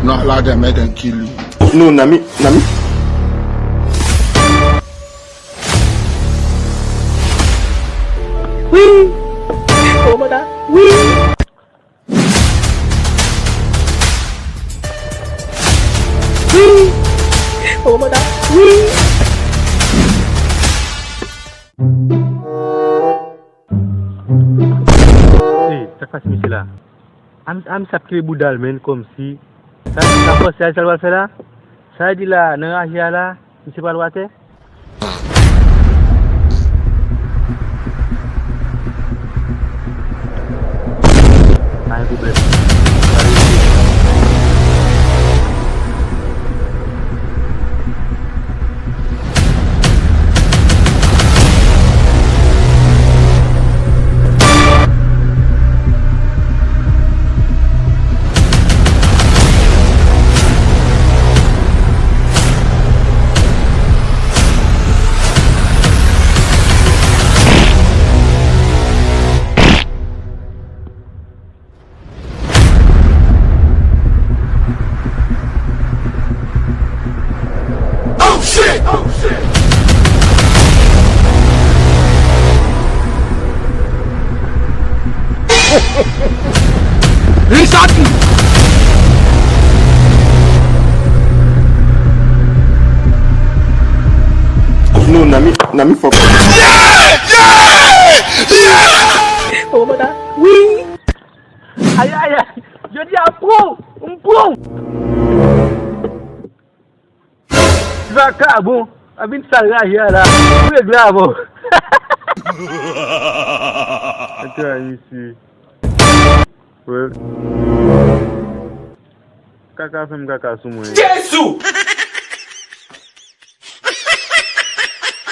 Not allow them, make them kill you. No, Nami. Wee! Oh my god! Wee! Wee! Oh my god! Wee! Eh, tak pas misi lah. Am sakri budal men comme si. Saya salwal fela. Saya dila nengah hiala misi balwate. Aku boleh. Resetting! No, Nami for. Oh my god! Wee! Ayah. Jadi apa? Umpung. Zakak bu. Abin salah hiala. Boleh belah bu. Itu misi. Well. Kakak semua. Jesus!